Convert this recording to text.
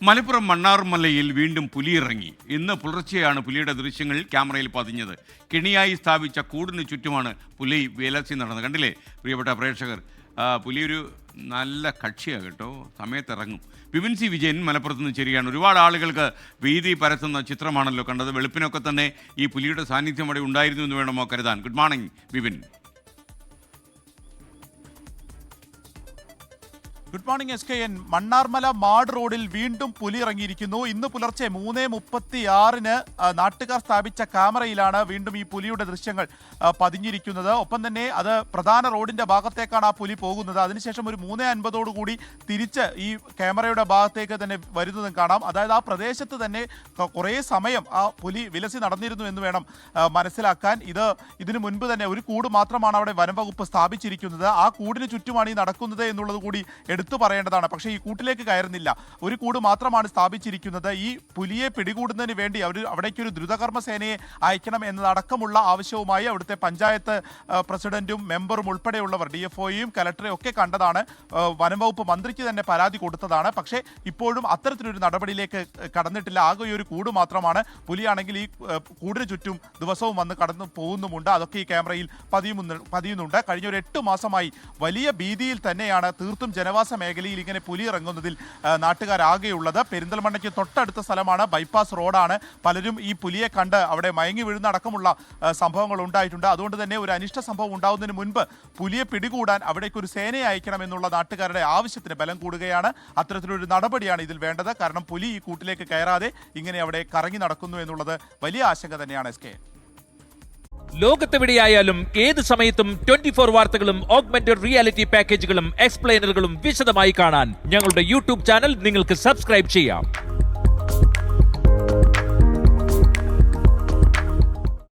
മലപ്പുറം മണ്ണാർമലയിൽ വീണ്ടും പുലിയിറങ്ങി. ഇന്ന് പുലർച്ചെയാണ് പുലിയുടെ ദൃശ്യങ്ങൾ ക്യാമറയിൽ പതിഞ്ഞത്. കെണിയായി സ്ഥാപിച്ച കൂടിന് ചുറ്റുമാണ് പുലി വിലസി നടന്നത്. കണ്ടില്ലേ പ്രിയപ്പെട്ട പ്രേക്ഷകർ, പുലിയൊരു നല്ല കക്ഷിയാണ് കേട്ടോ, സമയത്തിറങ്ങും. വിപിൻ സി വിജയൻ മലപ്പുറത്ത് നിന്ന് ചേരുകയാണ്. ഒരുപാട് ആളുകൾക്ക് ഭീതി പരത്തുന്ന ചിത്രമാണല്ലോ കണ്ടത്. വെളുപ്പിനൊക്കെ തന്നെ ഈ പുലിയുടെ സാന്നിധ്യം അവിടെ ഉണ്ടായിരുന്നു എന്ന് വേണമോ കരുതാൻ. Good morning Vipin. Good morning SKN. Mannarmala മാട് റോഡിൽ വീണ്ടും പുലി ഇറങ്ങിയിരിക്കുന്നു. ഇന്ന് പുലർച്ചെ 3:36-ന് നാട്ടുകാർ സ്ഥാപിച്ച ക്യാമറയിലാണ് വീണ്ടും ഈ പുലിയുടെ ദൃശ്യങ്ങൾ പതിഞ്ഞിരിക്കുന്നത്. ഒപ്പം തന്നെ അത് പ്രധാന റോഡിന്റെ ഭാഗത്തേക്കാണ് ആ പുലി പോകുന്നത്. അതിനുശേഷം ഒരു 3:50 തിരിച്ച് ഈ ക്യാമറയുടെ ഭാഗത്തേക്ക് തന്നെ വരുന്നതും കാണാം. അതായത് ആ പ്രദേശത്ത് തന്നെ കുറേ സമയം ആ പുലി വിലസി നടന്നിരുന്നു എന്ന് വേണം മനസ്സിലാക്കാൻ. ഇതിനു മുൻപ് തന്നെ ഒരു കൂട് മാത്രമാണ് അവിടെ വനം വകുപ്പ് സ്ഥാപിച്ചിരിക്കുന്നത്. ആ കൂടിന് ചുറ്റുമാണ് ഈ നടക്കുന്നത് എന്നുള്ളത് കൂടി എടുത്തു പറയേണ്ടതാണ്. പക്ഷേ ഈ കൂട്ടിലേക്ക് കയറുന്നില്ല, ഒരു കൂട് മാത്രമാണ് സ്ഥാപിച്ചിരിക്കുന്നത്. ഈ പുലിയെ പിടികൂടുന്നതിന് വേണ്ടി അവിടേക്കൊരു ദ്രുതകർമ്മ സേനയെ അയക്കണം എന്നതടക്കമുള്ള ആവശ്യവുമായി അവിടുത്തെ പഞ്ചായത്ത് പ്രസിഡന്റും മെമ്പറും ഉൾപ്പെടെയുള്ളവർ DFOയും കലക്ടറെ ഒക്കെ കണ്ടതാണ്. വനംവകുപ്പ് മന്ത്രിക്ക് തന്നെ പരാതി കൊടുത്തതാണ്. പക്ഷേ ഇപ്പോഴും അത്തരത്തിലൊരു നടപടിയിലേക്ക് കടന്നിട്ടില്ല. ആകെ ഒരു കൂട് മാത്രമാണ്. പുലിയാണെങ്കിൽ ഈ കൂടിന് ചുറ്റും ദിവസവും വന്ന് കടന്നു പോകുന്നുമുണ്ട്. അതൊക്കെ ഈ ക്യാമറയിൽ പതിയുന്നുണ്ട്. കഴിഞ്ഞ ഒരു 8 മാസമായി വലിയ ഭീതിയിൽ തന്നെയാണ് തീർത്തും ജനവാസ മേഖലയിൽ ഇങ്ങനെ പുലി ഇറങ്ങുന്നതിൽ നാട്ടുകാരാകെയുള്ളത്. പെരിന്തൽമണ്ണയ്ക്ക് തൊട്ടടുത്ത സ്ഥലമാണ്, ബൈപ്പാസ് റോഡാണ്. പലരും ഈ പുലിയെ കണ്ട് അവിടെ മയങ്ങി വീഴുന്ന അടക്കമുള്ള സംഭവങ്ങൾ ഉണ്ടായിട്ടുണ്ട്. അതുകൊണ്ട് തന്നെ ഒരു അനിഷ്ട സംഭവം ഉണ്ടാവുന്നതിന് മുൻപ് പുലിയെ പിടികൂടാൻ അവിടേക്ക് ഒരു സേനയെ അയക്കണം എന്നുള്ള നാട്ടുകാരുടെ ആവശ്യത്തിന് ബലം കൂടുകയാണ്. അത്തരത്തിലൊരു നടപടിയാണ് ഇതിൽ വേണ്ടത്. കാരണം പുലി ഈ കൂട്ടിലേക്ക് കയറാതെ ഇങ്ങനെ അവിടെ കറങ്ങി നടക്കുന്നു എന്നുള്ളത് വലിയ ആശങ്ക തന്നെയാണ് SKN. ലോകത്തെവിടെയായാലും ഏത് സമയത്തും 24 വാർത്തകളും ഓഗ്മെന്റഡ് റിയാലിറ്റി പാക്കേജുകളും എക്സ്പ്ലെയിനറുകളും വിശദമായി കാണാൻ ഞങ്ങളുടെ YouTube ചാനൽ നിങ്ങൾക്ക് സബ്സ്ക്രൈബ് ചെയ്യാം.